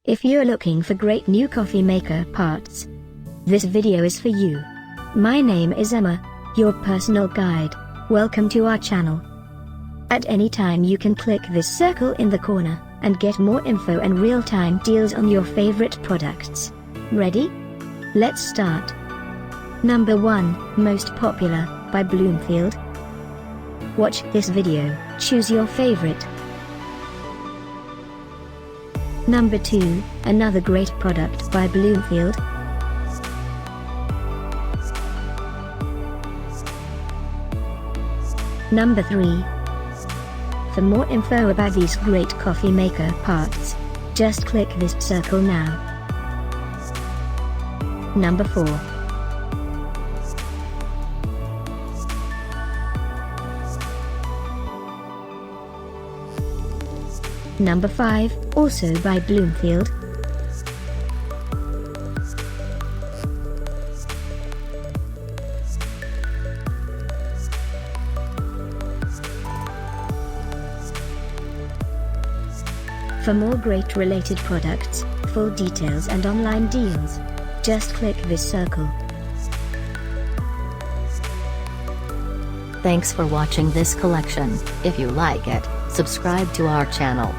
If you're looking for great new coffee maker parts, this video is for you. My name is Emma, your personal guide. Welcome to our channel. At any time you can click this circle in the corner, and get more info and real-time deals on your favorite products. Ready? Let's start. Number 1, Most Popular, by Bloomfield. Watch this video, choose your favorite. Number 2, another great product by Bloomfield. Number 3. For more info about these great coffee maker parts, just click this circle now. Number 4. Number 5, also by Bloomfield. For more great related products, full details and online deals, just click this circle. Thanks for watching this collection. If you like it, subscribe to our channel.